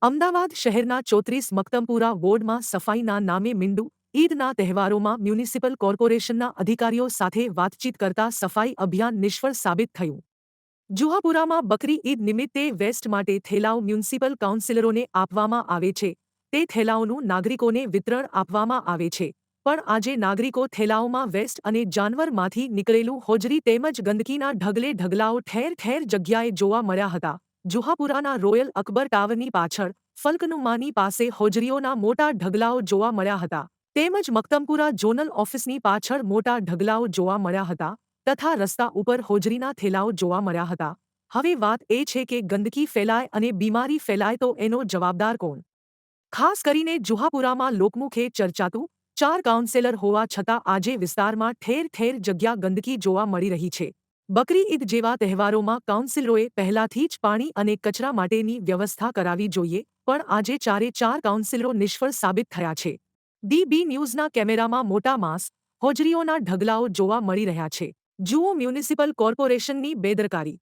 અમદાવાદ શહેરના 34 મક્તમપુરા વોર્ડમાં સફાઈના નામે મીંડું ઈદના તહેવારોમાં મ્યુનિસિપલ કોર્પોરેશનના અધિકારીઓ સાથે વાતચીત કરતા સફાઈ અભિયાન નિષ્ફળ સાબિત થયું. જુહાપુરામાં બકરી ઈદ નિમિત્તે વેસ્ટ માટે થેલાઓ મ્યુનિસિપલ કાઉન્સિલરોને આપવામાં આવે છે. તે થેલાઓનું નાગરિકોને વિતરણ આપવામાં આવે છે. પણ આજે નાગરિકો થેલાઓમાં વેસ્ટ અને જાનવરમાંથી નીકળેલું હોજરી તેમજ ગંદકીના ઢગલે ઢગલાઓ ઠેર ઠેર જગ્યાએ જોવા મળ્યા હતા. જુહાપુરાના રોયલ અકબર ટાવરની પાછળ ફલ્કનુમાની પાસે હોજરીઓના મોટા ઢગલાઓ જોવા મળ્યા હતા. તેમજ મક્તમપુરા ઝોનલ ઓફિસની પાછળ મોટા ઢગલાઓ જોવા મળ્યા હતા તથા રસ્તા ઉપર હોજરીના થેલાઓ જોવા મળ્યા હતા. હવે વાત એ છે કે ગંદકી ફેલાય અને બીમારી ફેલાય તો એનો જવાબદાર કોણ? ખાસ કરીને જુહાપુરામાં લોકમુખે ચર્ચાતું 4 કાઉન્સેલર હોવા છતાં આજે વિસ્તારમાં ઠેર ઠેર જગ્યા ગંદકી જોવા મળી રહી છે. બકરી ઈદ જેવા તહેવારોમાં કાઉન્સિલરોએ પહેલાથી જ પાણી અને કચરા માટેની વ્યવસ્થા કરાવી જોઈએ પણ આજે ચારે ચાર કાઉન્સિલરો નિષ્ફળ સાબિત થયા છે. ડી ન્યૂઝના કેમેરામાં મોટા માંસ હોજરીઓના ઢગલાઓ જોવા મળી રહ્યા છે. જુઓ મ્યુનિસિપલ કોર્પોરેશનની બેદરકારી.